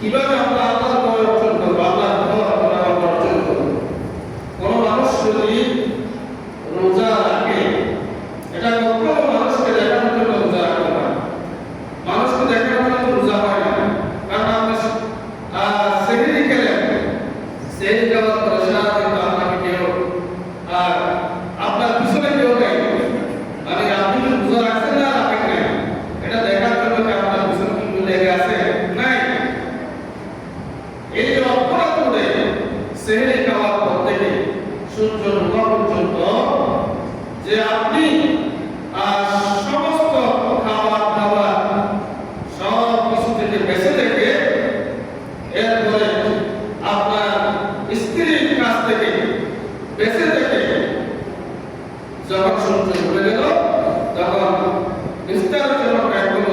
কিভাবে আমরা আল্লাহর ভয় অর্জন করবো, আল্লাহর ভয় আমরা অর্জন করবো। কোন মানুষ যদি রোজা রাখে, এটা কখনো মানুষকে দেখানোর জন্য রোজা রাখতে পারে, মানুষকে দেখানোর জন্য রোজা হয় না। কারণ আপনি সেহরি খেলেন, সেহরি খাওয়ার পরে সারাদিন তো আপনাকে কেউ আপনার পিছনে কেউ নেই, মানে আপনি কি রোজা রাখছেন না রাখেন নাই, এটা দেখার জন্য কি আপনার পিছনে কি লেগে আছে? নাই। এই যে অপরাধ করে সেহরি খাওয়ার পর থেকে সূর্য ডোবা পর্যন্ত যে আপনি সমস্ত খাবার দাবার সব কিছু থেকে বেঁচে থেকে এরপরে আপনার স্ত্রীর কাছ থেকে বেঁচে থেকে যখন সূর্য ডুবে গেল তখন ইফতারের জন্য ব্যাগগুলো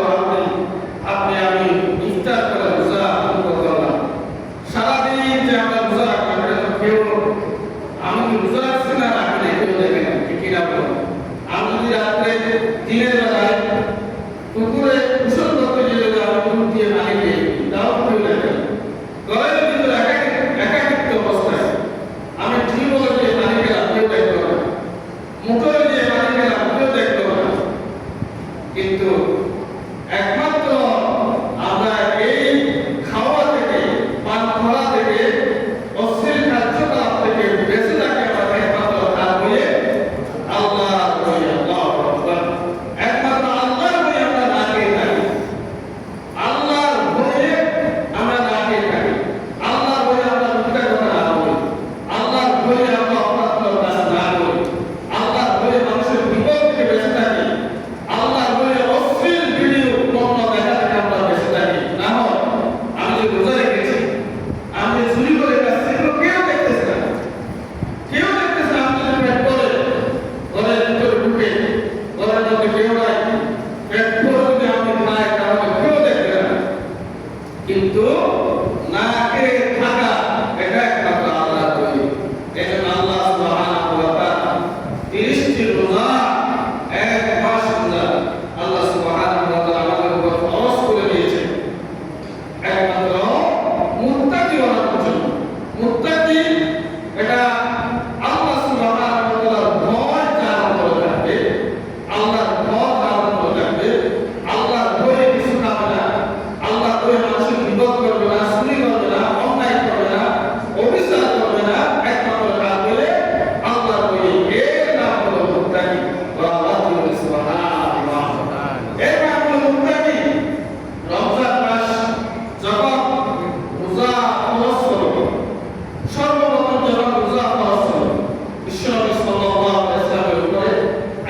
আপনি আমি ইফতার করে রোজা করলাম। সারাদিন যে আমরা রোজা রাখলাম এটা তো কেউ আমি রোজা রাখছি না রাখি কেউ দেখে না, ঠিক কিনা বলো? আমি যদি রাত্রে দিনের বেলায় পুকুরে গোসল করতে গেলে আমি মুখ দিয়ে পানি খেয়ে তাও কেউ দেখে না। ঘরের ভিতরে একাকিত্ব অবস্থায় আমি টিউবওয়েল দিয়ে পানি খেলাম, কেউ দেখলো না, মোটরে দিয়ে পানি খেলাম, কেউ দেখলো না। কিন্তু একমাত্র আমরা এই খাওয়া থেকে, পান করা থেকে, অশ্লীল কার্যকলাপ থেকে বেঁচে থাকি আমাদের একমাত্র কাজ হয়ে আল্লাহ বলি, আল্লাহ আকবার। একমাত্র আল্লাহর বলি আমরা না খেয়ে থাকি, আল্লাহর বলে আমরা না খেয়ে থাকি, আল্লাহর বলে আমরা মিথ্যা কথা না বলি, আল্লাহর বলে আমরা অপরাধ কাজ না করি, আল্লাহর বলে মানুষের বিপদ থেকে বেঁচে থাকি, আল্লাহর বলে অশ্লীল ভিডিও পণ্য দেখা থেকে আমরা বেঁচে থাকি। না হয় আমি যে রোজা রেখেছি, আমি যে চুরি করে খাচ্ছি, এগুলো কেউ দেখতেছে না, কেউ দেখতেছে না। আমি যদি পেট করে ঘরের ভিতরে ঢুকে ঘরের মধ্যে কেউ নাই, পেট করে যদি আমি খাই তাহলে কেউ দেখবে না। কিন্তু না খেয়ে থাকা এটা একমাত্র আল্লাহর তৈরি। এই জন্য আল্লাহ সুবহানাহু ওয়া তাআলা 30টি রোজা, এক মাস রোজা আল্লাহ সুবহানাহু ওয়া তাআলা আমাদের উপর ফরজ করে দিয়েছেন একমাত্র মুত্তাকি হওয়ার জন্য। মুত্তাকি এটা আল্লাহ সুবহানাহু ওয়া তাআলার ভয় যার অন্তরে থাকবে, আল্লাহর ভয় যার অন্তরে থাকবে, আল্লাহর ভয়ে কিছু খাবে না, আল্লাহর ভয়ে মানুষের বিপদ করবে না, চুরি করবে না, অন্যায় করবে না, অবিচার করবে না, একমাত্র কাজ হলে আল্লাহর ভয়ে। এর নাম হলো মুত্তাকি। আল্লাহ সুবহানাল্লাহ, এর নাম হলো মুত্তাকি। রমজান মাস যখন রোজা ফরজ হলো, সর্বপ্রথম যখন রোজা ফরজ হলো, বিশ্বনবী সাল্লাল্লাহু আলাইহি ওয়াসাল্লামের উপরে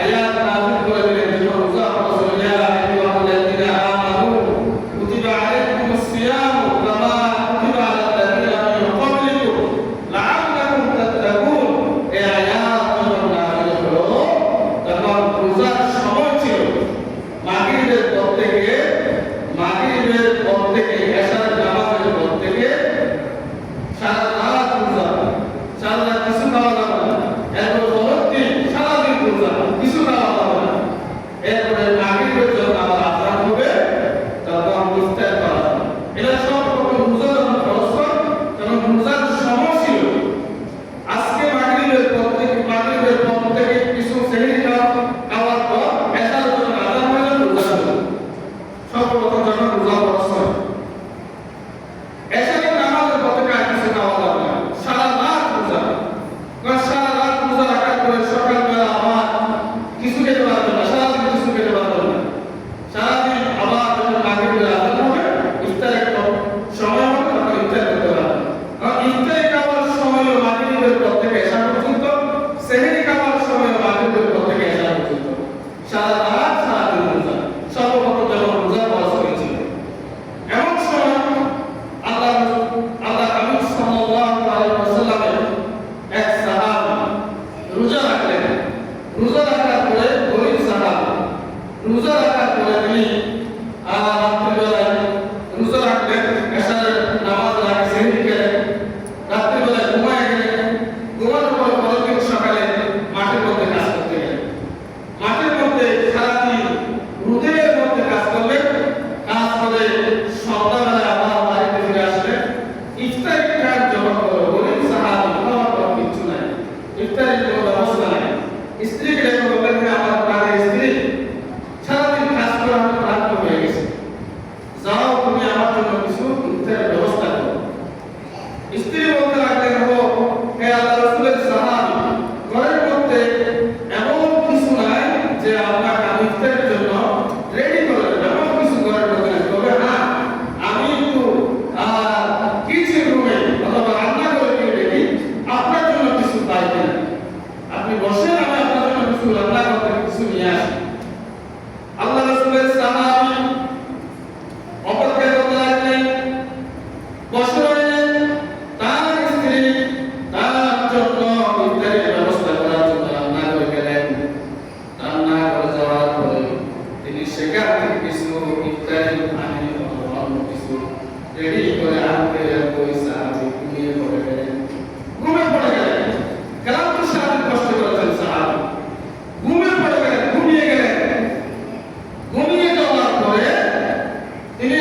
আয়াত নাযিল করে দিলেন। যখন রোজা ফরজ হলো, ইয়া আইয়ুহাল্লাযীনা আমানু কুতিবা আলাইকুমুস সিয়ামু কামা কুতিবা আলাল্লাযীনা মিন ক্বাবলিকুম লাআল্লাকুম তাত্তাকুন। এই আয়াত যখন নাযিল হলো তখন রোজার সময় ছিল মাগরিবের পর থেকে এশার নামাজের পর থেকে সারা রাত রোজা, সারা রাত কিছু খাওয়া যাবে না। এরপর পরদিন সারাদিন রোজা, কিছু খাওয়া যাবে না। এরপরে মাগরিবের যখন আবার আযান হবে তখন ইফতার করা হবে। এটা সব রকম রোজা যখন ফরজ হয় তখন রোজার সময় ছিল। আজকে মাগরিবের পর থেকে কিছু সেহরি খাওয়ার পর এশার যখন আযান হয়ে যাবে রোজা শুরু। সর্বপ্রথম যখন রোজা ফরজ হয় এশারের নামাজের পর থেকে আর কিছু খাওয়া যাবে না, সারা রাত রোজা। সারা রাত রোজা রাখার পরে সকালবেলা আবার কিছু খেতে পারবে না, সারাদিন কিছু খেতে পারবে না। সারাদিন আবার যখন মাগরিবের আযান হবে, ইফতারের সময় হবে, তখন ইফতার করতে পারবে। কারণ ইফতার খাওয়ার সময় মাগরিবের পর থেকে এশা পর্যন্ত, সেহরি খাওয়ার সময় মাগরিবের পর থেকে এশা পর্যন্ত, সারা রাত সারাদিন রোজা। সর্বপ্রথম যখন রোজা ফরজ হয়েছিল এমন সময় আল্লাহ করে আনতে ওই সাহাবী ঘুমিয়ে পড়ে গেলেন। ঘুমে পড়ে গেলেন, ক্লান্ত সারাদিন কষ্ট করেছেন সাহাবী, ঘুমে পড়ে গেলেন, ঘুমিয়ে গেলেন। ঘুমিয়ে যাওয়ার পরে তিনি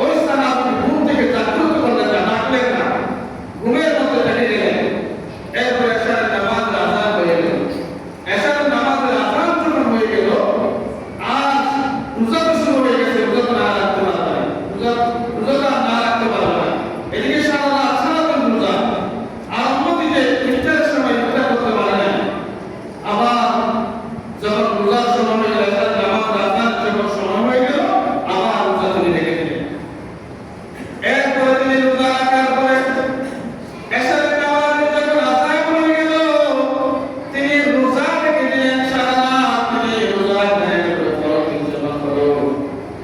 ওই সাহাবী ঘুম থেকে জাগ্রত করলেন না, ডাকলেন না, ঘুমের মধ্যে থেকে গেলেন। এরপরে এশার নামাজের আযান হয়ে গেল। এশার নামাজের আযান যখন হয়ে গেল, আর রোজা তো শুরু হয়ে গেছে, রোজা তো না রাখতে পারবে না, রোজাটা না রাখতে পারবে না। এদিকে সারা রাত সারাদিন রোজা, আর অন্যদিকে ইফতারের সময় ইফতার করতে পারে না। আবার যখন রোজার সময় হয়ে গেল, এশার নামাজের আযান যখন সময় হয়ে গেল, আবার রোজা তিনি রেখে দিলেন। এরপরে তিনি রোজা রাখার পরে এশার নামাজের যখন আযান হয়ে গেল, তিনি রোজা রেখে দিলেন। সারা রাত তিনি রোজা রেখে ফরজ জমা করো।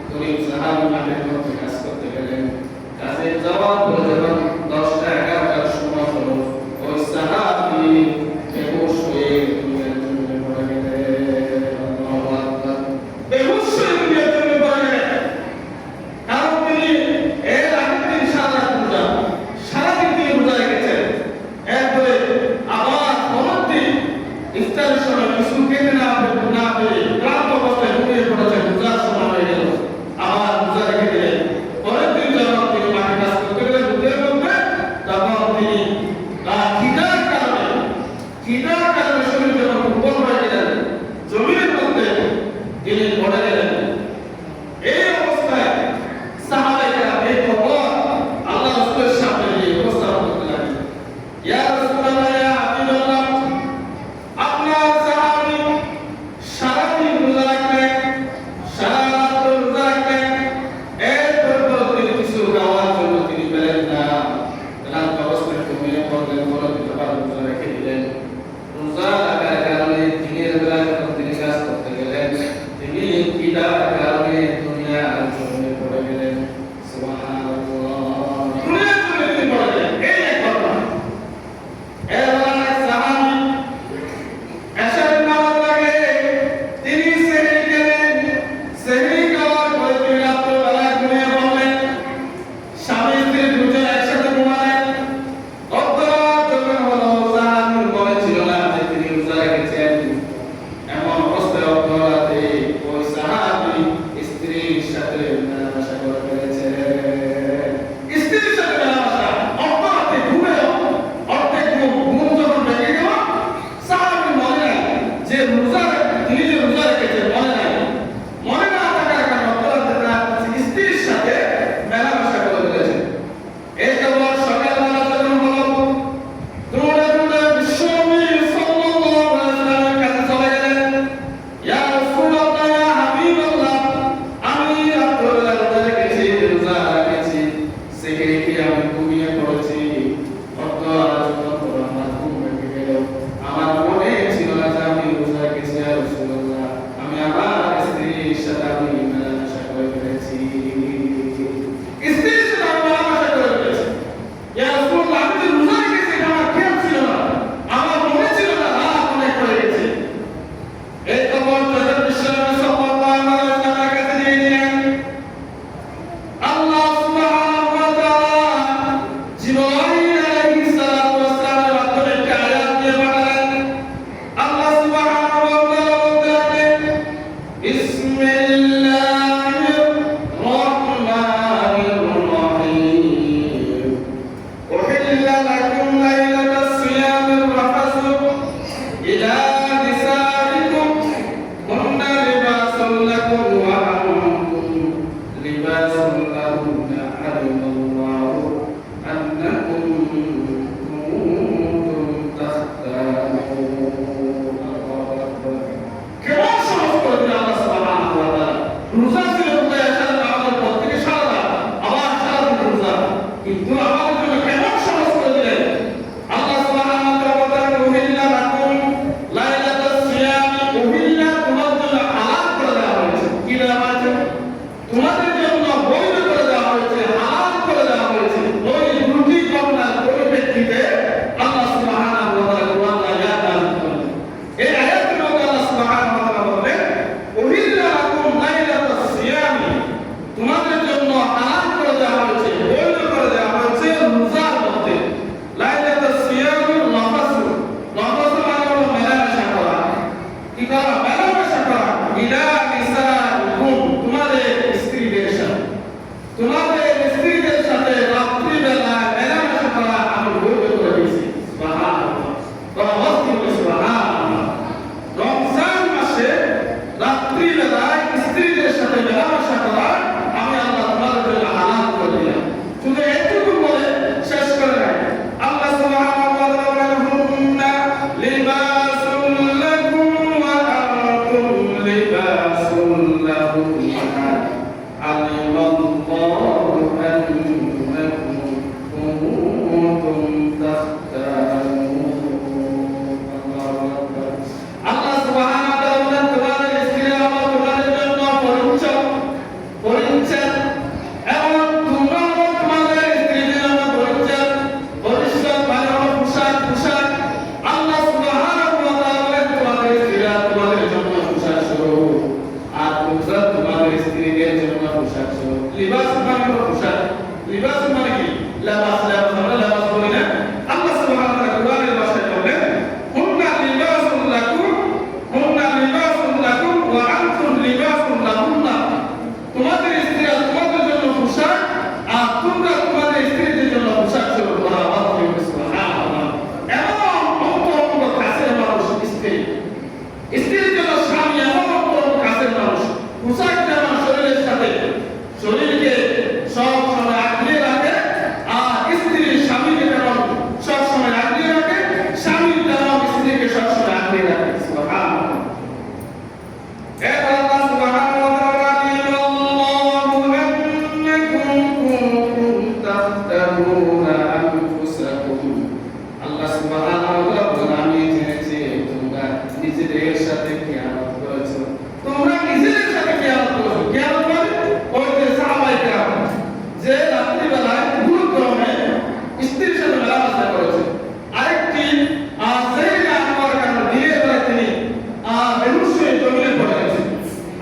তিনি সাহাবী মাঠের মধ্যে কাজ করতে গেলেন। কাজে যাওয়ার পরে যখন 10টা-11টার সময় হলো, ওই সাহাবী বেহুশ হয়ে দুনিয়ার জমিনে পড়ে গেলেন। আল্লাহু আকবার। বেহুশ হয়ে দুনিয়ার জমিনে পড়ে গেলেন। কারণ তিনি এর আগের দিন সারা রাত রোজা, সারাদিন তিনি রোজা রেখেছেন। এরপরে আবার পরের দিন ইফতারের সময় কিছু খেতে না পেরে ক্লান্ত অবস্থায় ঘুমিয়ে পড়েছেন। রোজার সময় হয়ে গেল, আবার রোজা রেখে দিলেন। পরের দিন যখন তিনি মাঠে কাজ করতে গেলেন রোদের মধ্যে, তখন তিনি খিদার কারণে শরীর যখন দুর্বল হয়ে গেলেন, জমিনের মধ্যে তিনি পড়ে গেলেন। এই অবস্থায় সাহাবায়ে এই খবর আল্লাহ রাসূলের সামনে নিয়ে উপস্থাপন করতে লাগলেন। ইয়া রাসূলুল্লাহ, ইয়া হাবিবাল্লাহ, আপনার সাহাবী সারাদিন রোজা রাখলেন, সারা রাত রোজা রাখলেন। এরপর তিনি কিছু খাওয়ার জন্য তিনি পেলেন না। ক্লান্ত অবস্থায় ঘুমিয়ে পড়লেন, পরবর্তী আবার রোজা রেখে দিলেন। রোজা রাখার কারণে দিনের বেলা যখন তিনি কাজ করতে গেলেন, তিনি খিদার কারণে দুনিয়ার জমিনে পড়ে গেলেন। সুবহানাল্লাহ। দুনিয়ার জমিনে তিনি পড়ে গেলেন। এই এক ঘটনা। এবার এক সাহাবী এশার নামাজ আগে তিনি সেহরি খেলেন। সেহরি খাওয়ার পরে তিনি রাত্রিবেলা ঘুমিয়ে পড়লেন। স্বামী স্ত্রী দুজন একসাথে ঘুমালেন। অর্ধরাত যখন হলো, সাহাবীর মনে ছিল না যে তিনি রোজা রেখেছেন। এমন অবস্থায় অর্ধরাতে ওই সাহাবী স্ত্রীর সাথে মেলামেশা করে ফেলেছে। স্ত্রীর সাথে মেলামেশা অর্ধরাতে ঘুমে, অর্ধেক ঘুম যখন ভেঙে গেল, সাহাবীর মনে নাই যে তিনি যে রোজা রেখেছেন, মনে নাই। মনে না থাকার কারণে অর্ধরাতে তার স্ত্রীর সাথে মেলামেশা করে ফেলেছে। এই খবর সকালবেলা যখন হলো, দৌড়ে দৌড়ে বিশ্বনবী সাল্লাল্লাহু আলাইহি ওয়াসাল্লামের কাছে চলে গেলেন। ইয়া রাসূলুল্লাহ, ইয়া হাবিবাল্লাহ, আমি রাত্রিবেলা রোজা রেখেছি, সেহরি খেয়ে আমি ঘুমিয়ে পড়েছি। অর্ধরাত যখন হলো, আমার ঘুম ভেঙে গেল। আমার মনে ছিল না যে আমি রোজা রেখেছি। ইয়া রাসূলুল্লাহ, আমি আমার স্ত্রীর সাথে আমি মেলামেশা করে ফেলেছি। স্ত্রীর সাথে আমি মেলামেশা করে ফেলেছি। ইয়া রাসূলুল্লাহ, আমি যে রোজা রেখেছি এটা আমার খেয়াল ছিল না, আমার মনে ছিল না, রাত অনেক হয়ে গেছে। এই খবর যখন বিশ্বনবী সাল্লাল্লাহু আলাইহি ওয়াসাল্লামের কাছে নিয়ে গেলেন, আল্লাহ সুবহানাহু ওয়া তাআলা জিবরাইল আলাইহিস সালাতু ওয়াস সালামের মাধ্যমে একটা আয়াত দিয়ে পাঠালেন। আল্লাহ সুবহানাহু ওয়া তাআলা বলতে লাগলেন, বিসমিল্লাহির রহমানির রহিম, উহিল্লা লাকুম লাইলাতাস সিয়ামির রাফাসু ইলা নিসাইকুম হুন্না লিবাসুন লাকুম ওয়া আনতুম লিবাসুন লাহুন্না, আলিমাল্লাহু আন্নাকুম কুনতুম তাখতানুন। আল্লাহু আকবার। কেমন সহজ করে দিলেন আল্লাহ সুবহানাহু ওয়া তাআলা। রোজা ছিল রোজা, এশার নামাজের পর থেকে সারা রাত, আবার সারাদিন রোজা, কিন্তু আমাদের জন্য কেমন সহজ করে দিলেন। আল্লাহ সুবহানাহু ওয়া তাআলা বলেন, উহিল্লা লাকুম লাইলাতাস সিয়াম, উহিল্লা তোমাদের জন্য হালাল করে দেওয়া হয়েছে। কি দেওয়া হয়েছে? তোমাদের জন্য বৈধ করে দেওয়া হয়েছে, হালাল করে দেওয়া হয়েছে। ওই দুটি ঘটনার পরিপ্রেক্ষিতে আল্লাহ সুবহানাহু ওয়া তাআলা কুরআন আয়াত নাযিল করেন। এই আয়াতের মধ্যে আল্লাহ সুবহানাহু ওয়া তাআলা বলেন, উহিল্লা লাকুম লাইলাতাস সিয়াম, তোমাদের জন্য হালাল করে দেওয়া হয়েছে, বৈধ রাত্রিবেলায় ভুল ক্রমে স্ত্রীর সাথে মেলামেশা করেছে, আরেকটি সেহরি আনবার কারণে দিনের বেলায় তিনি বেহুশ হয়ে জমিনে পড়ে গেছে।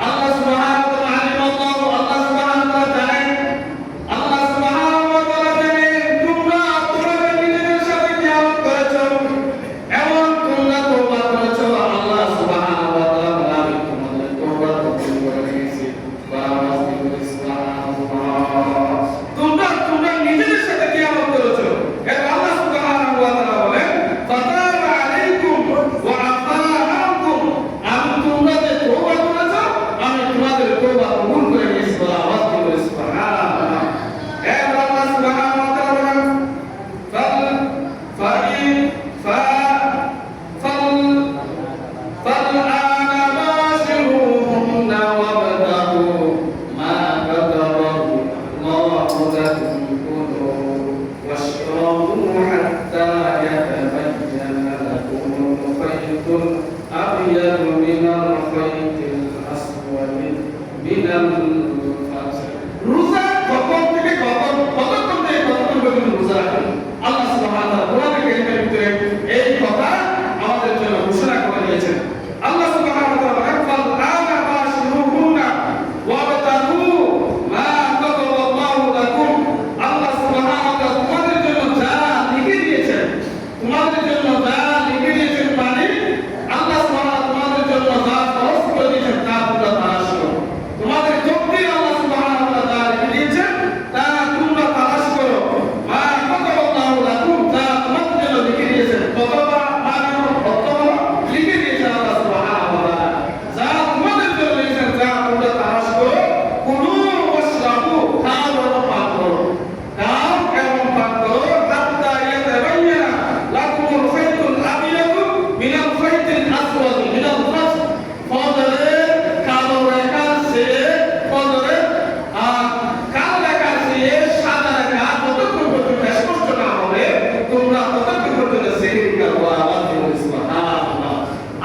আল্লাহ সুবহানাহু ওয়া তাআলা আল্লাহ সুবহানাহু ওয়া তাআলা জানেন, আল্লাহ সুবহানাহু ওয়া তাআলা জানেন তোমরা তোমাদের নিজেদের সাথে কিয়ামত করেছো, এমন তোমরা তওবা করেছো, আল্লাহ সুবহানাহু ওয়া তাআলা বলেন আমি তোমাদের তওবা কবুল করে নিয়েছি। তোমরা নিজেদের সাথে কিয়ামত করেছো, এবং আল্লাহ সুবহানাহু ওয়া তাআলা বলেন ফাতাবা আলাইকুম ওয়া আফা আনকুম, আমি তোমরা যে তওবা করেছো আমি তোমাদের তওবা কবুল করে নিয়েছি। আওয়াজ দিয়ে সুবহানাল্লাহ। এবং আল্লাহ সুবহানাহু ওয়া তাআলা বলেন فالآن باشروهن وابتغوا ما كتب الله لكم كلوا واشربوا حتى يتبين لكم الخيط الأبيض من الخيط الأسود من الفجر। রোজা কখন থেকে কতক্ষণ থেকে কতক্ষণ পর্যন্ত রোজা রাখবেন? আল্লাহ সুবহানাহু ওয়া তাআলা কোরআনে কারীমের ভিতরে এই কথা আমাদের জন্য ঘোষণা করে দিয়েছেন। আল্লাহ সুবহানাহু ওয়া তাআলা বলেন ফালআনা বাশিরুহুন্না ওয়াবতাগু মা কাতাবাল্লাহু লাকুম। আল্লাহ সুবহানাহু ওয়া তাআলা তোমাদের জন্য যা লিখে দিয়েছেন, তোমাদের জন্য যা লিখে দিয়েছেন, মানে আল্লাহ সুবহানাহু ওয়া তাআলা তোমাদের জন্য যা ফরজ করে দিয়েছেন তা তোমরা তালাশ করো। তোমাদের তকদীর আল্লাহ সুবহানাহু ওয়া তাআলা লিখে দিয়েছেন, তা তোমরা তালাশ করো। মা কাতাবাল্লাহু লাকুম, তা তোমাদের জন্য লিখে দিয়েছেন। কতবা মানে অর্থ হলো লিখে দিয়েছেন আল্লাহ সুবহানাহু ওয়া তাআলা, যা তোমাদের জন্য লিখেছেন যা তোমরা তালাশ করো। কুলু ওয়াশরাবু, খাও এবং পান করো, খাও এবং পান করো। হাত্তা ইয়াতাবায়্যানা লাকুমুল খাইতুল আবিয়াদু মিনাল খাইতিল আসওয়াদি মিনাল ফাজর। ফজরের কালো রেখা সে ফজরের কালো রেখা সে সাদা রেখা যতক্ষণ পর্যন্ত স্পষ্ট না হবে তোমরা ততক্ষণ পর্যন্ত সেহরি করো। আওয়াজ দিয়ে সুবহানাল্লাহ।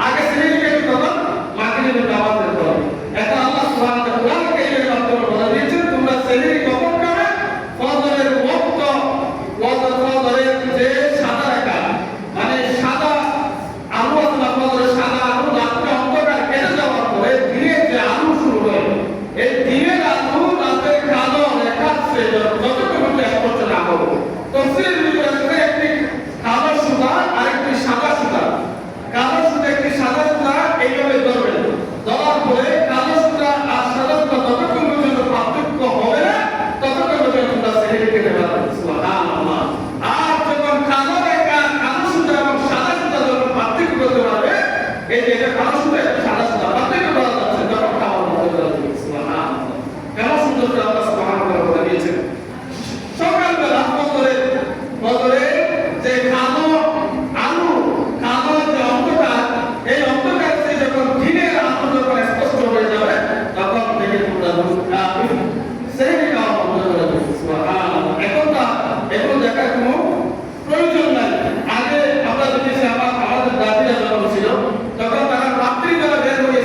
আগে সেহরি করতে তখন মাগরিবের নামাজের পর। এটা আল্লাহ সুবহানাহু ওয়া তাআলা কোরআনে কারীমের মাধ্যমে বলে দিয়েছেন তোমরা সেহরি কখন করবে? ফজরের ওয়াক্ত, ফজরের যে সাদা রেখা মানে সাদা আলু আছে না, ফজরের সাদা আলু রাত্রে অন্ধকার কেটে যাওয়ার পরে দিনের যে আলু শুরু হয়, এই দিনের আলু রাতে কালো রেখা সে যতক্ষণ পর্যন্ত স্পষ্ট না হবে। তফসিরের ভিতরে আছে একটি কালো সুতা আর একটি সাদা সুতা। কালো সুতা একটি সাদা সুতা এইভাবে ধরবেন, ধরার পরে কালো সুতা আর সাদা সুতা যতক্ষণ পর্যন্ত পার্থক্য হবে না ততক্ষণ পর্যন্ত তোমরা সেহরি খেতে পারবে। সুবহানাল্লাহ। আর যখন কালো রেখা কালো সুতা এবং সাদা সুতা যখন পার্থক্য করতে পারবে, এই যে এটা কালো সুতা এটা সাদা সুতা পার্থক্য করা যাচ্ছে, তখন খাওয়ার মধ্যে করা যাবে। সুবহানাল্লাহ। কেন সুন্দর করে আল্লাহ সুবহানাহু ওয়া তাআলা বলে দিয়েছেন। সকালবেলা ফজরে যে কালো আলু, কালো যে অন্ধকার, এই অন্ধকার থেকে যখন দিনের আলো যখন স্পষ্ট হয়ে যাবে তখন থেকে তোমরা সেহরি খাওয়া বন্ধ করে দেবে। সুবহানাল্লাহ। এখন দেখার কোনো প্রয়োজন নাই। আগে আমরা দেখেছি আমাদের দাদিরা যখন ছিল তখন তারা রাত্রিবেলা বের হয়ে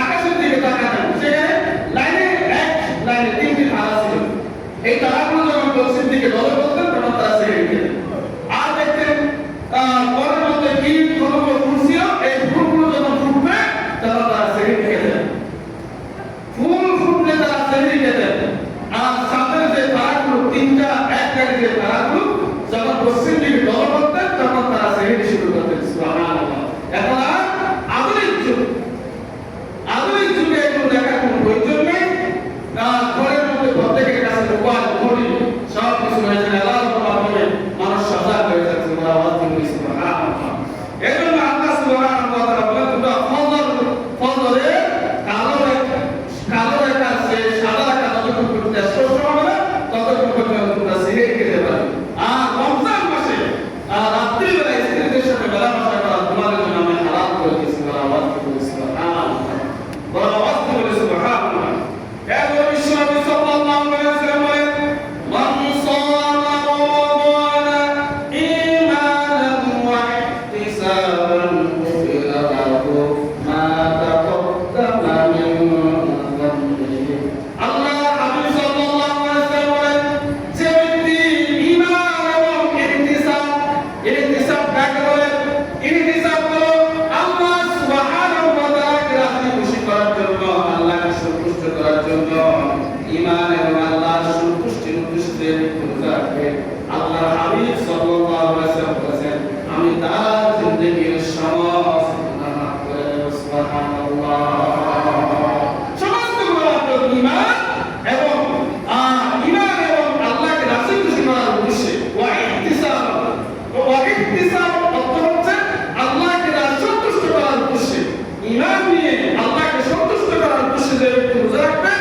আকাশের দিকে তাকাতেন, সেখানে লাইনে তিনটি তারা ছিল। এই তারাগুলো যখন পশ্চিম দিকে ঢলে পড়তেন তখন তারা সেহরি খেতেন। আর দেখতেন ঘরের মধ্যে কি কতগুলো ফুল ছিল, এই ফুলগুলো যখন ফুটবে তখন তারা সেহরি খেতেন। ফুল ফুটলে তারা সেহরি খেতেন। আর সামনের যে তারাগুলো তিনটা এক গাড়ি যে তারাগুলো যখন পশ্চিম দিকে ঢলে পড়তেন তখন তারা সেহরি শুরু করতেন। সুবহানাল্লাহ। এখন আধুনিক যুগে এগুলো দেখার কোনো প্রয়োজন নেই। ঘরের মধ্যে প্রত্যেকের কাছে মোবাইল, ঘড়ি সব কিছু হয়েছে, অ্যালার্মের মাধ্যমে মানুষ সজাগ হয়ে যাচ্ছে। সুবহানাল্লাহ। এজন্য আল্লাহ সুবহানাহু ওয়া তাআলা বলেন তোমরা ফজরে কালো রেখা সে সাদা রেখা যতক্ষণ পর্যন্ত স্পষ্ট হবে না ততক্ষণ পর্যন্ত তোমরা সেহরি খেতে পারবে। আর রমজান মাসে রাত্রিবেলা স্ত্রীদের সাথে মেলামেশা করা তোমাদের জন্য আমি হারাম করে দিয়েছি। আওয়াজ দিয়ে সুবহানাল্লাহ। বড় আওয়াজ দিয়ে সুবহানাল্লাহ। এ নবী সাল্লাল্লাহু আলাইহি ওয়াসাল্লাম বলেন মান সামা ব্যক্তি রোজা রাখবে আল্লাহ হাবিব সাল্লাল্লাহু আলাইহি ওয়াসাল্লাম বলেছেন আমি তার জিন্দেগীর সমস্ত গুনাহ মাফ করে দেব সুবহানাল্লাহ সমস্ত গুনাহ ঈমান এবং ঈমান এবং আল্লাহকে রাসূল খুশি করার উদ্দেশ্যে ওয়া ইহতিসাব অর্থ হচ্ছে আল্লাহকে সন্তুষ্ট করার উদ্দেশ্যে ঈমান নিয়ে আল্লাহকে সন্তুষ্ট করার উদ্দেশ্যে যে ব্যক্তি রোজা রাখবে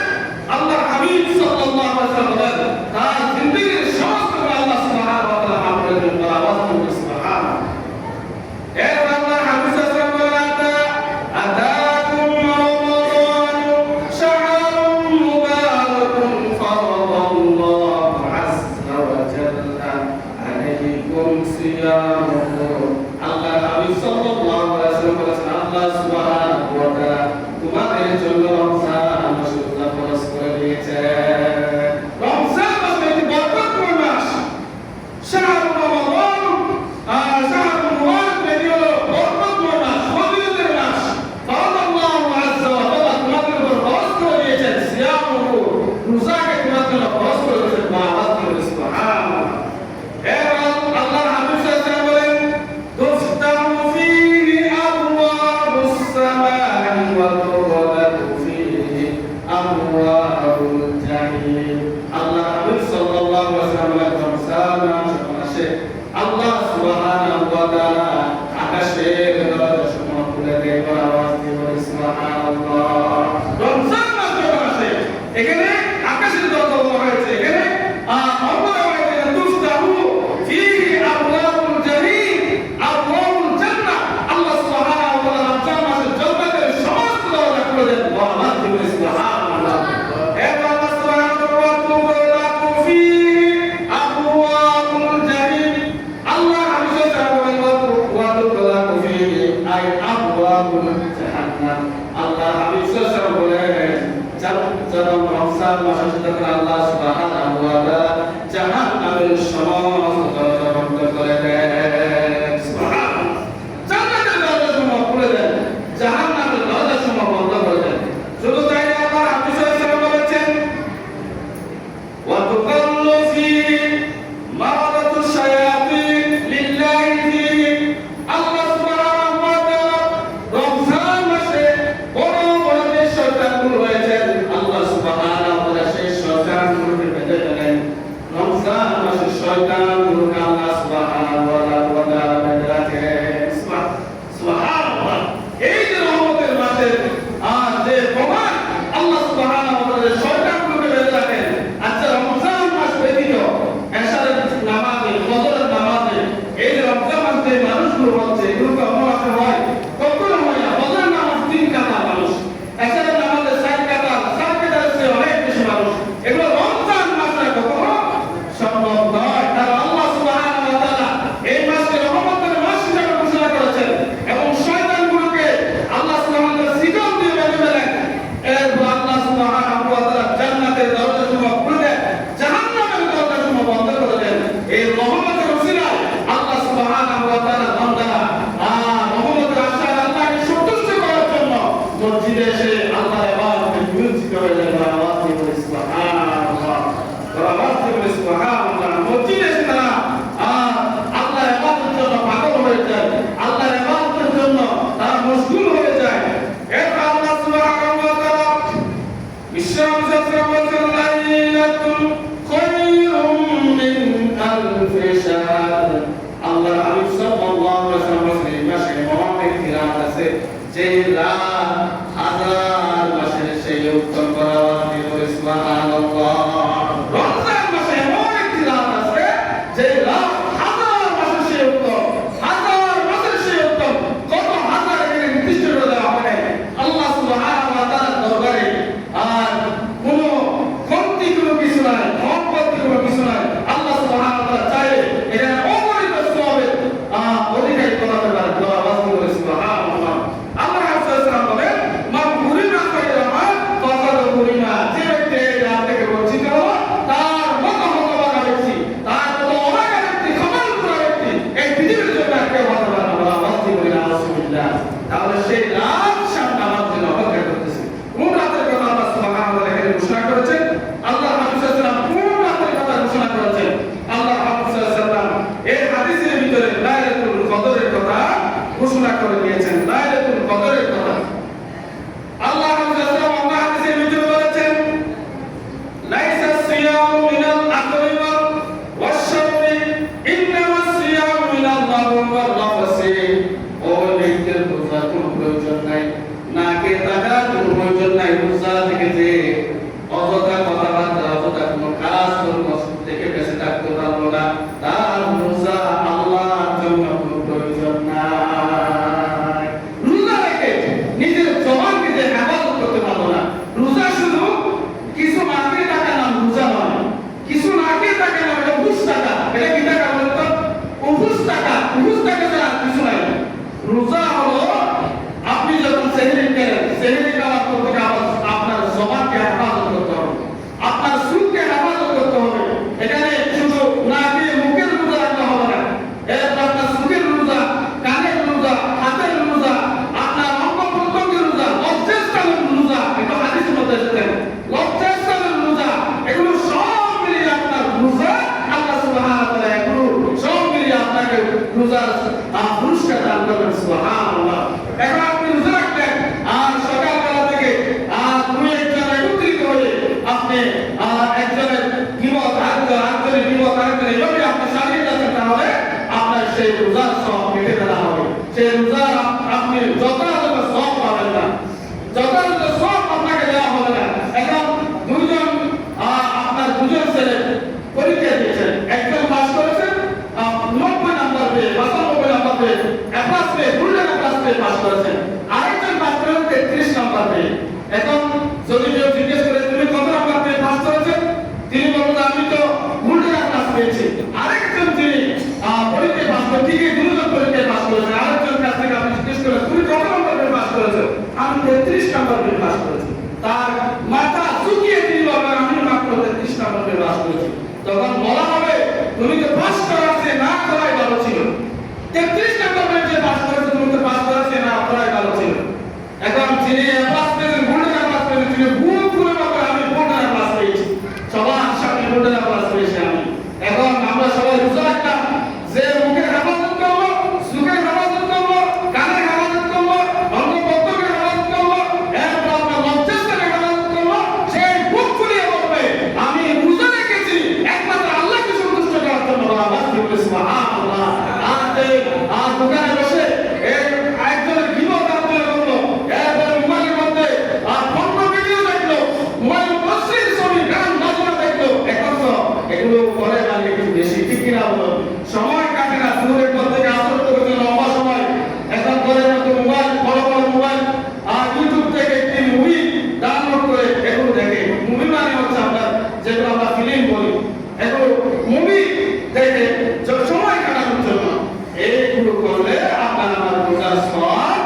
আল্লাহ হাবিব সাল্লাল্লাহু আলাইহি ওয়াসাল্লাম বলেন তার জিন্দেগীর সমস্ত গুনাহ আল্লাহ সুবহানাহু ওয়া তাআলা মাফ করে দেবেন আওয়াজ করে সুবহানাল্লাহ এর আল্লাহ হাবিব সাল্লাল্লাহু আলাইহি ওয়াসাল্লাম আতাকুম রমাদান শাহরুন মুবারাকুন ফারাদাল্লাহু আযজা ওয়া জাল্লা আলাইকুম সিয়ামুহু আল্লাহ হাবিব সাল্লাল্লাহু আলাইহি ওয়াসাল্লাম বলেছেন আল্লাহ সুবহানাহু ওয়া তাআলা তোমাদের জন্য রমজান মাস ফরজ করে দিয়েছেন রমজান মাস একটি বরকতময় মাস শাহরুন রমাদান শাহরুন মুবারাক মানে হলো বরকতময় মাস ফজিলতের মাস ফারাদাল্লাহু আযজা ওয়া জাল্লা তোমাদের উপর ফরজ করে দিয়েছেন সিয়ামুহু রোজাকে তোমাদের জন্য ফরজ করে দিয়েছেন আওয়াজ করে সুবহানাল্লাহ আল্লাহ হাবিব সাল্লাল্লাহু বলেন তুফতাহু ফীহি আবওয়াবুস সামাই ওয়া তুগলাকু ফীহি আবওয়াবুল জাহিম আল্লাহ হাবিব সাল্লাল্লাহু আলাইহি ওয়াসাল্লাম রমজান মাসে আল্লাহ সুবহানাহু ওয়া তাআলা আকাশের দরজাসমূহ খুলে দেন আওয়াজ দিয়ে সুবহানাল্লাহ রমজান মাস যখন আসে এখানে আকাশের দরজা বলা হয়েছে এখানে বলা হয়েছে তুফতাহু ফীহি আবওয়াবুল জাহিম আবওয়াবুল জান্নাহ আল্লাহ সুবহানাহু ওয়া তাআলা রমজান মাসে জান্নাতের সমস্ত দরজা খুলে দেন আওয়াজ দিয়ে সুবহানাল্লাহ এবং আল্লাহ সুবহানাহু ওয়া তাআলা ফীহি আবওয়াবুল জাহিম আল্লাহ হাবিব সাল্লাল্লাহু আলাইহি ওয়াসাল্লাম ফীহি আই আবওয়াবুল জাহান্নাম আল্লাহ হাবিব সাল্লাল্লাহু বলেন যখন রমজান মাস আসে তখন আল্লাহ সুবহানাহু ওয়া তাআলা জাহান্নামের সমস্ত দরজা বন্ধ করে দেন সুবহানাল্লাহ জান্নাতের দরজাসমূহ খুলে দেন জাহান্নামের দরজাসমূহ বন্ধ করে দেন শুধু তাই না আল্লাহ হাবিব সাল্লাল্লাহু বলেছেন ওয়া তুকাল্লু ফীহি মারাদাতু শায়াতিন লিল্লাহি ফীহি আল্লাহ সুবহানাহু ওয়া তাআলা রমজান মাসে বড় বড় যে শয়তানগুলো রয়েছেন আল্লাহ সুবহানাহু ওয়া তাআলা সেই শয়তানগুলোকে বেঁধে ফেলেন রমজান মাসে শয়তান ঘোষণা করে দিয়েছেন লাইলাতুল কদরের কথা। আল্লাহ রাব্বুল আলামিন হাদিসের ভিতরে বলেছেন লাইসা সিয়ামু মিনাল আকলি ওয়াশ-শাররি ইন্নামাস সিয়ামু মিনাল লাগwi ওয়াল রাফসি। ও ব্যক্তির রোজা কোনো প্রয়োজন নাই, নাকে টাকা কোনো প্রয়োজন নাই, রোজা থেকে যে অযথা কথাবার্তা অযথা কোনো কাজ কর্ম থেকে বেঁচে থাকতে পারলো না, তার রোজা আল্লাহর জন্য কোনো প্রয়োজন নাই। রোজা রেখে নিজের জবানকে যে হেফাজত করতে পারলো না, রোজা শুধু কিছু নাকে টাকা নাম রোজা নয়, কিছু নাকে টাকা নাম এটা ঘুষ টাকা। এটা কি টাকা বলতো? ঘুষ টাকা। ঘুষ টাকা ছাড়া আর কিছু নাই। রোজা হলো আপনি যখন সেহরি করেন, সেহরি খাওয়ার পর থেকে আপনার জবানকে হেফাজত করতে হবে, আপনার সুরকে হেফাজত করতে হবে। এখানে শুধু নাকে মুখের রোজা রাখতে হবে না, এরপর আপনার সুখের রোজা, কানের রোজা, হাতের রোজা, আপনার অঙ্গ প্রত্যঙ্গের রোজা, লজ্জাস্থানের রোজা, এটা হাদিসের মধ্যে এসেছে, লজ্জাস্থানের রোজা, এগুলো সব মিলিয়ে আপনার রোজা আল্লাহ সুবহানাহু ওয়া তাআলা এগুলো সব মিলিয়ে আপনাকে রোজার পুরস্কার দান করবেন। সুবহানাল্লাহ। এখন আপনি রোজা রাখলেন আর সকালবেলা থেকে দুই একজন একত্রিত হয়ে আপনি একজনের বিপদ আরেকজনের বিপদ আরেকজনের এভাবে আপনি শারীরিক আছেন, তাহলে আপনার সেই রোজার সব কেটে ফেলা হবে। সেই রোজার আপনি যথাযথ সব পাবেন না, যথাযথ সব আপনাকে দেওয়া হবে না। এখন দুজন আপনার দুজন ছেলে পরীক্ষা দিয়েছেন, একজন পাস করেছেন 90 নাম্বার পেয়ে, 95 নাম্বার পেয়ে, এপ্লাস পেয়ে, গোল্ডেন এপ্লাস পেয়ে পাস করেছেন, আরেকজন পাস করেছেন 33 নাম্বার পেয়ে। এখন যদি কেউ জিজ্ঞেস করে তুমি কত নাম্বার পেয়ে পাস করেছেন, তিনি বলবেন আমি তো গোল্ডেন এপ্লাস পেয়েছি। আরেকজন যিনি পরীক্ষায় পাস করে, ঠিক এই দুজন পরীক্ষায় পাস করেছেন, আরেকজন কাছ থেকে আপনি জিজ্ঞেস করেন তুমি কত নাম্বার পেয়ে পাস করেছো, আমি 33 নাম্বার পেয়ে পাস করেছি। তার মাথা ঝুঁকিয়ে তিনি বলবেন আমি মাত্র 33 নাম্বার পেয়ে পাস করেছি। তখন বলা হবে তুমি তো পাস করাতে না করাই ভালো ছিল, 33 নাম্বার পেয়ে যে পাস করেছে তুমি তো পাস করাতে না করাই ভালো ছিল। এখন যিনি পাস পেয়েছেন, গোল্ডেন পাস পেয়েছেন, তিনি ভুল করে বলবেন আমি গোল্ডেন পাস পেয়েছি, সবার সামনে গোল্ডেন পাস পেয়েছি আমি। এখন আমরা সবাই রোজা রাখতাম, যে মুখের হেফাজত করবো, সুখের হেফাজত করবো, কানের হেফাজত করবো, অঙ্গ প্রত্যঙ্গের হেফাজত করবো, এরপর আমরা লজ্জাস্থানের হেফাজত করবো, সেই বুক ফুলিয়ে বলবে আমি রোজা রেখেছি একমাত্র আল্লাহকে সন্তুষ্ট করার জন্য। আল্লাহ কি বলে সুবহানাল্লাহ। আর দোকানে বসে একজনের বিপদ আরেকজনের করলো, এরপর মোবাইলের মধ্যে পণ্য ভিডিও দেখলো, মোবাইল মসজিদ ছবি গান বাজনা দেখলো। এখন তো এগুলো করে মানে একটু বেশি, ঠিক কিনা বলো? সময় কাটে না, সুরের পর থেকে আসর করেছে লম্বা সময়। এখন করে মতো মোবাইল, বড় বড় মোবাইল আর ইউটিউব থেকে একটি মুভি ডাউনলোড করে এগুলো দেখে। মুভি মানে হচ্ছে আপনার যেগুলো আমরা ফিল্ম বলি, এগুলো মুভি দেখে সময় কাটানোর জন্য। এইগুলো করলে আপনার আমার রোজার সওয়াব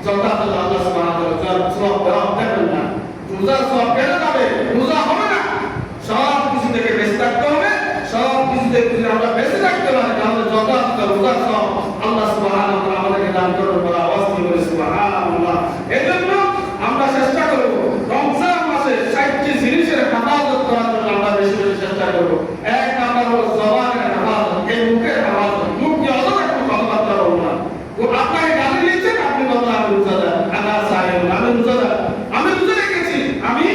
যথাযথ আল্লাহ সুবহানাহু ওয়া তাআলা সওয়াব দেবেন না, রোজার সওয়াব কেটে যাবে, রোজা হবে না। সব কিছু থেকে বেঁচে থাকতে হবে, সব কিছু থেকে যদি আমরা বেঁচে থাকতে পারি তাহলে যথাযথ রোজার সওয়াব আল্লাহ সুবহানাহু ওয়া তাআলা আমাদেরকে দান করবেন। বলা আওয়াজ দিয়ে সুবহানাল্লাহ। এজন্য আমরা চেষ্টা করব রমজান মাসে 60টি জিনিসের হেফাজত করার জন্য আমরা বেশি বেশি চেষ্টা করব। এক নাম্বার হলো জবানের হেফাজত, এই মুখের হেফাজত। মুখ দিয়ে অযথা কোনো কথাবার্তা বলবো না। আপনাকে গালি দিয়েছেন, আপনি বলবেন আমি রোজাদার, আল্লাহ সাহেব আমি রোজাদার, আমি রোজা রেখেছি, আমি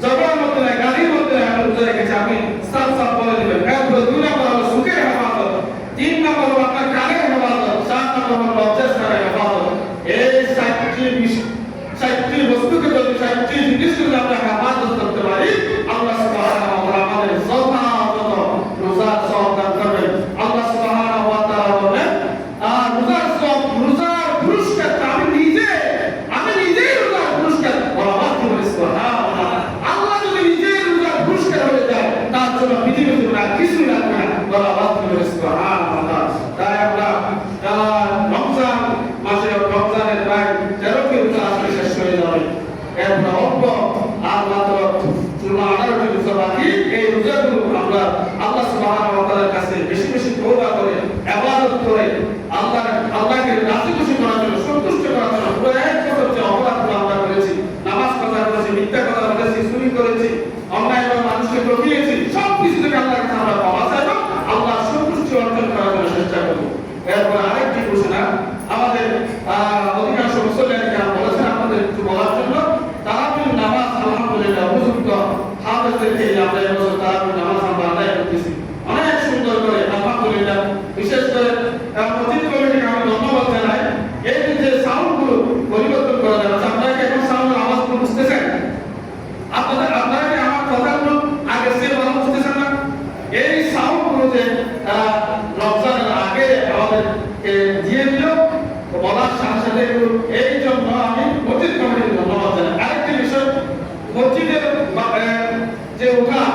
জবানের মধ্যে না, গালির মধ্যে আমি রোজা রেখেছি, আপনি সাফ সাফ বলে দিবেন। এরপরে দুই নাম্বার হলো সুখের বিশেষ করে মসজিদ কমিটিকে আমি ধন্যবাদ জানাই। এই যে সাউন্ডগুলো পরিবর্তন করা যাচ্ছে, আপনারা কি এখন সাউন্ডের আওয়াজগুলো বুঝতেছেন? আপনারা কি আমার কথাগুলো আগে সে কথা বুঝতেছেন না? এই সাউন্ডগুলো যে রমজানের আগে আমাদেরকে দিয়ে দিল বলার সাথে সাথে এই জন্য আমি মসজিদ কমিটিকে ধন্যবাদ জানাই। আরেকটি বিষয়, মসজিদের যে উঠান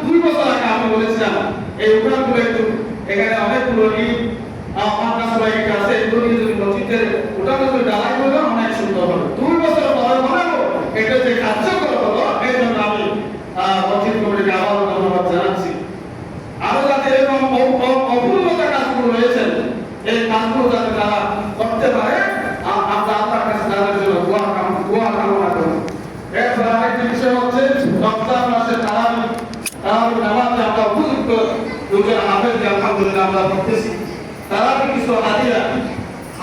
2 বছর আগে আমি বলেছিলাম এই উঠানগুলো একটু এখানে অনেকগুলো মাদ্রাসা আছে, এগুলো যদি মসজিদের উঠানে যদি ঢালাই করে অনেক সুন্দর হবে। 2 বছর পরে বানাবো, এটা যে কার্যকর হলো এই জন্য আমি মসজিদ কমিটিকে আবারও ধন্যবাদ জানাচ্ছি। আরো যাতে এরকম অপূর্ণতা কাজগুলো রয়েছে এই কাজগুলো যাতে তারা করতে পারে, আমরা আপনার কাছে তাদের জন্য দোয়া কামনা করি। এরপর আরেকটি বিষয় হচ্ছে রমজান মাসের তারাবি নামাজে আমরা উপযুক্ত লোকের হাফেজকে আলহামদুলিল্লাহ আমরা পড়তেছি। তারাবি কিছু হাদিয়া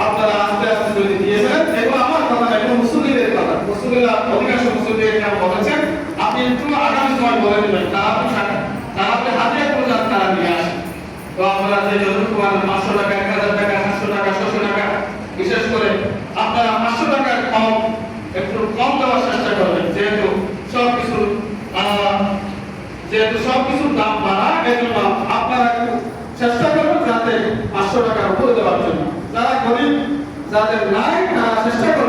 আপনারা আস্তে আস্তে যদি দিয়েছেন, এগুলো আমার কথা না, এগুলো মুসলিমদের কথা। মুসলিমরা অধিকাংশ মুসলিমদের এখানে বলেছেন, আপনি একটু আগামী সময় বলে দেবেন তারাবি হাদিয়া করে যান, তারা নিয়ে আসেন। তো আমরা যে যতটুকু 500 টাকা, 1000 টাকা, 700 টাকা, 600 টাকা, বিশেষ করে আপনারা 500 টাকার কম একটু কম দেওয়ার চেষ্টা করবেন, যেহেতু সবকিছুর দাম বাড়া, এই জন্য আপনারা চেষ্টা করবেন যাতে 500 টাকার উপরে দেওয়ার জন্য। যারা গরিব, যাদের নাই, তারা চেষ্টা করবেন